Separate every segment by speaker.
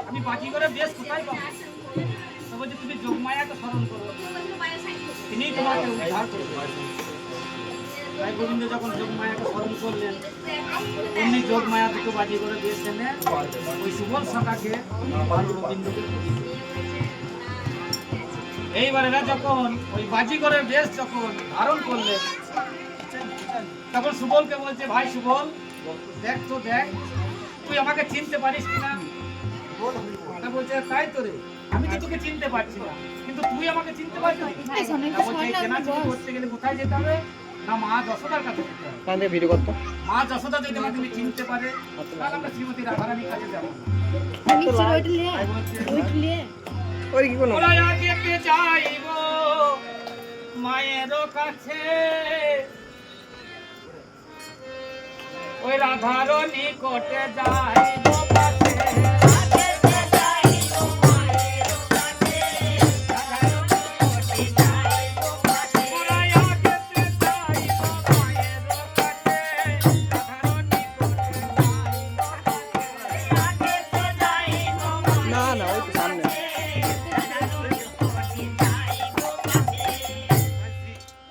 Speaker 1: আমি বাজি করে বেশ কোথায় পাবো? তো বলছে তুমি যোগমায়াকে স্মরণ করো, তিনি তোমাকে উদ্ধার করবে। তাই গোবিন্দ যখন যোগমায়াকে স্মরণ করলেন, অমনি যোগমায়া দুটো বাজি করে বেশ এনে ওই সুবল শাখাকে গোবিন্দকে এইবার এরা যখন ওই বাজি করে বেশ যখন ধারণ করলেন, তখন সুবলকে বলছে, ভাই সুবল দেখ তো দেখ, তুই আমাকে চিনতে পারিস কিনা? বলছে তাই তো রে, আমি তো তোকে চিনতে পারছি না, কিন্তু তুই আমাকে চিনতে পারছিস? করতে গেলে কোথায় যেতে হবে না, মা যশোদার কাছে যেতে হবে।
Speaker 2: ভিডিও করতো
Speaker 1: মা যশোদা যদি আমাকে চিনতে পারে, তাহলে আমরা শ্রীমতী রাধারানীর কাছে যাবো।
Speaker 2: ওই কি কোনো
Speaker 1: যেতে চাইব মায়ের কাছে, ওই রাধার নিকটে যাইব কাছে।
Speaker 2: না না ওই তো সামনে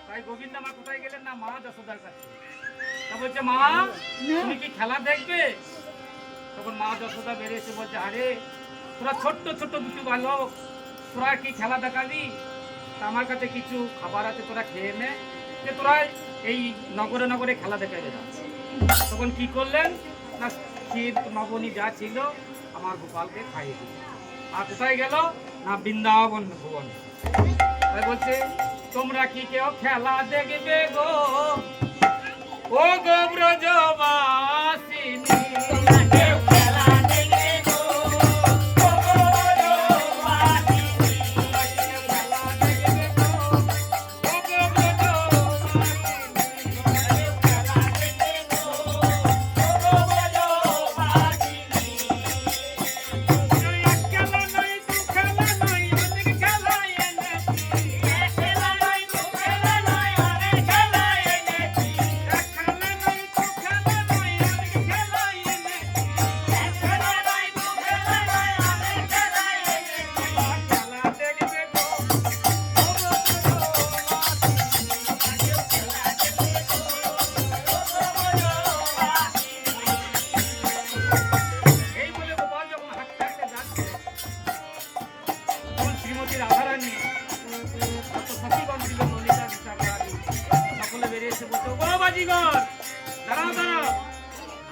Speaker 1: তাই গোবিন্দ আমার কোথায় গেলেন না, মা যশোদার কাছে। তা বলছে, মা তুমি কি খেলা দেখবে? তখন মা যশোদা বেরিয়েছে, বলছে, আরে তোরা ছোট্ট ছোট্ট দুটো বালক, তোরা কি খেলা দেখাবি? তা আমার কাছে কিছু খাবার আছে, তোরা খেয়ে নে, যে তোরা এই নগরে নগরে খেলা দেখাবে না। তখন কি করলেন না, ক্ষীর নবনী যা ছিল আমার গোপালকে খাইয়ে দিল। আর কোথায় গেল না, বৃন্দাবন ভুবন। তাই বলছে, তোমরা কি কেউ খেলা দেখবে গো, ও গো ব্রজবাসিনী?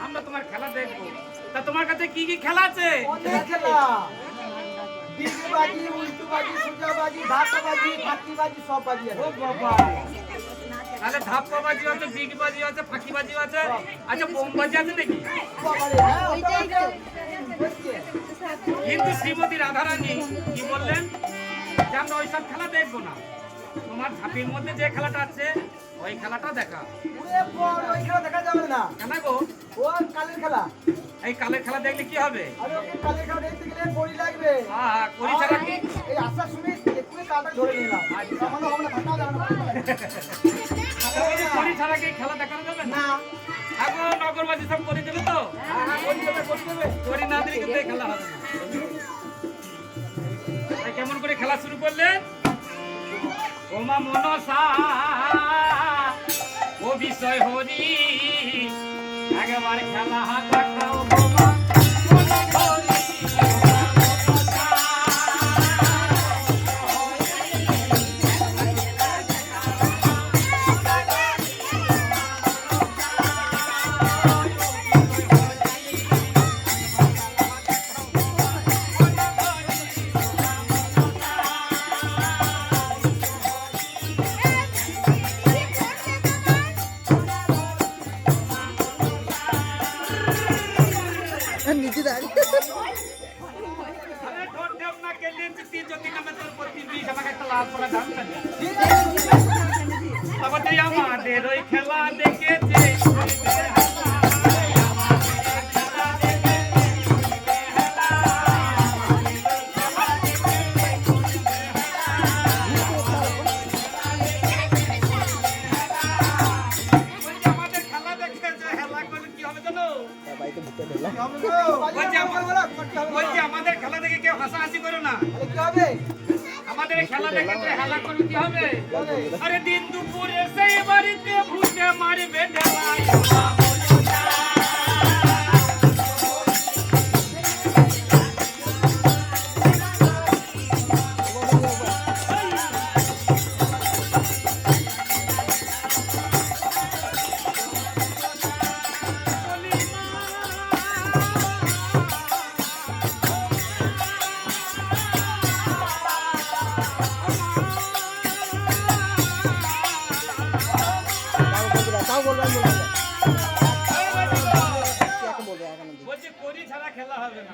Speaker 1: আমরা তোমার খেলা দেখবো। তা তোমার কাছে কি কি খেলা আছে?
Speaker 3: অনেক খেলা, ডিগি বাজি, উল্টু বাজি, সুজা বাজি, ধাক্কা বাজি, ফাঁকি বাজি, সব বাজি আছে।
Speaker 1: ও বাবা, তাহলে ধাপ্পা বাজি আছে, বিগ বাজি আছে, ফাঁকি বাজি আছে, আচ্ছা বোম বাজি আছে নাকি?
Speaker 3: বাবারে, হ্যাঁ, ওইটাই তো। বুঝছে?
Speaker 1: কিন্তু শ্রীমতী রাধারানী কি বললেন যে আমরা ওইসব খেলা দেখবো না, তোমার ঝাঁপির মধ্যে যে খেলাটা আছে ওই খেলাটা দেখা।
Speaker 3: ওরে বল, ওই খেলা দেখা যাবে না।
Speaker 1: কেন গো?
Speaker 3: ও কালের খেলা।
Speaker 1: এই কালের খেলা দেখলে কি হবে?
Speaker 3: আরে ওকে কালের খেলা দেখতে গেলে বড়ি লাগবে।
Speaker 1: হ্যাঁ, করি ছাড়া কি?
Speaker 3: এই আশা শুনে এক্ষুনি কালটা ধরে নিলাম। তখন হবে না, থাকা যাবে না।
Speaker 1: করি ছাড়া কি খেলা দেখানো যাবে না?
Speaker 3: না।
Speaker 1: এখন নগরবাসী সব করে দেবে তো?
Speaker 3: হ্যাঁ, হ্যাঁ, করে দেবে, করে দেবে।
Speaker 1: করি না দিলে কিন্তু এই খেলা হবে না। তাই কেমন করে খেলা শুরু করলেন? ওমা মনসা ও বিষয় হরি, একেবারে খেলা দেখাও ওমা মনসা হরি।
Speaker 2: নিচে দাঁড়িয়ে
Speaker 1: আরে ঠোঁট দেব না কেলে চিত্তি যদি নামে তোর প্রতি বিষ আমাকে একটা লাল পড়া দাম না। তখন তুই আমাদের ওই খেলা দেখেছে। আমাদের খেলা দেখেছে, খেলা করলে কি হবে জানো? বলছি আমাদের খেলা দেখে কেউ হাসাহাসি করো না।
Speaker 3: কি হবে?
Speaker 1: আমাদের খেলা দেখে যে হেলা করবে কি হবে? আরে দিন দুপুরে সেই বাড়িতে ভূতে মারবে ঢেলাই।
Speaker 2: তাও বলবেন
Speaker 1: বলছি করি ছাড়া খেলা হবে না।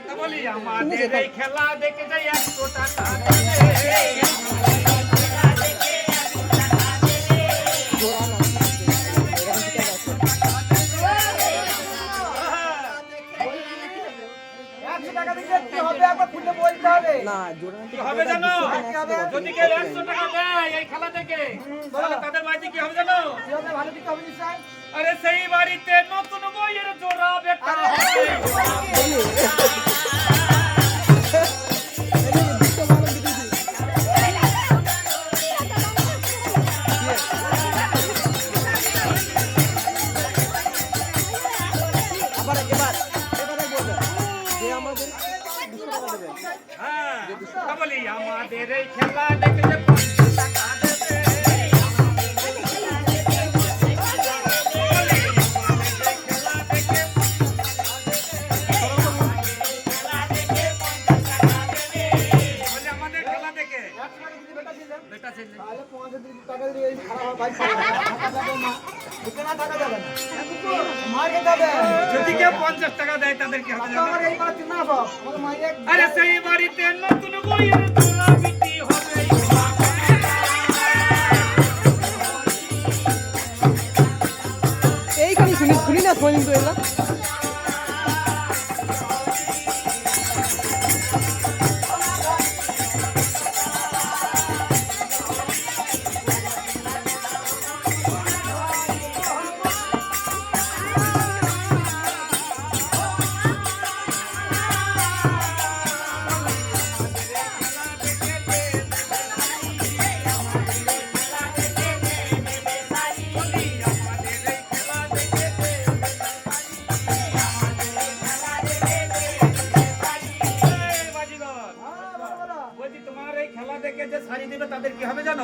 Speaker 1: তা বলি আমাদের এই খেলা দেখে যাই 100 টাকা
Speaker 2: না জোড়া
Speaker 1: কি হবে জানো? যদি কেউ 100 টাকা দেয় এই খেলা থেকে তাহলে তাদের বাড়িতে কি হবে জানো? আরে সেই বাড়িতে নতুন বইয়ের জোড়া বেটা হবে।
Speaker 2: আবার এবারে বলবেন যে আমাদের 200 টাকা দেবেন।
Speaker 1: হ্যাঁ তা বলি আমাদের এই খেলা দেখে যে 50 টাকা দেবে। আমাদের খেলা দেখে বেটা ছেলে যদি কেউ 50 টাকা দেয় তাদের কি হবে জানো? আরে সেই বাড়িতে নতুন বইয়ের জোড়া বিক্রি হবে।
Speaker 2: এইখানে শুনি না শোনেন তো এগুলা
Speaker 1: বলছি তোমার এই খেলা দেখে যে শাড়ি দিবে তাদের কি হবে জানো?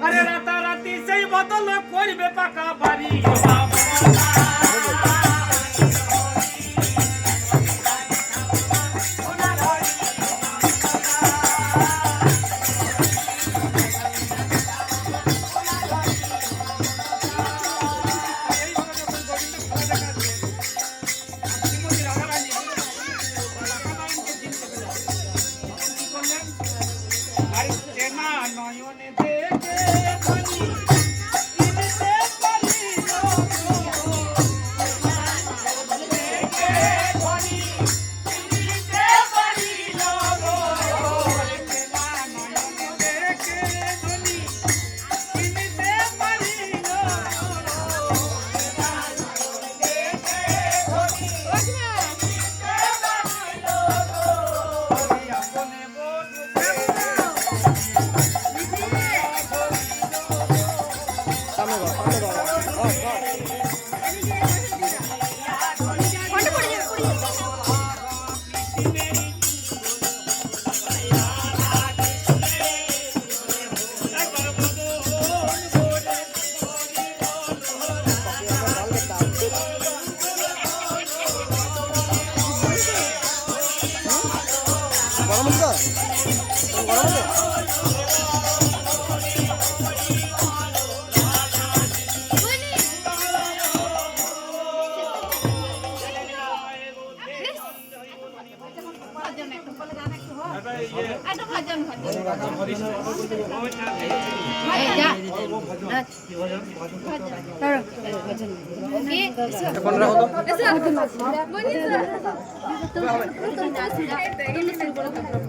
Speaker 1: আরে রাতারাতি সেই বদল করবে পাকা বাড়ি। আর চেনা নয়নে দেখে ধনী কিনতে পারি না গো। দেখে ধনী কিনতে পারি না গো। চেনা নয়নে দেখে ধনী কিনতে পারি না গো। চেনা নয়নে দেখে ধনী কিনতে পারি না গো। আপনে বধূ
Speaker 2: সামনে দাও গরম তো গরম তো কোন রাখো তো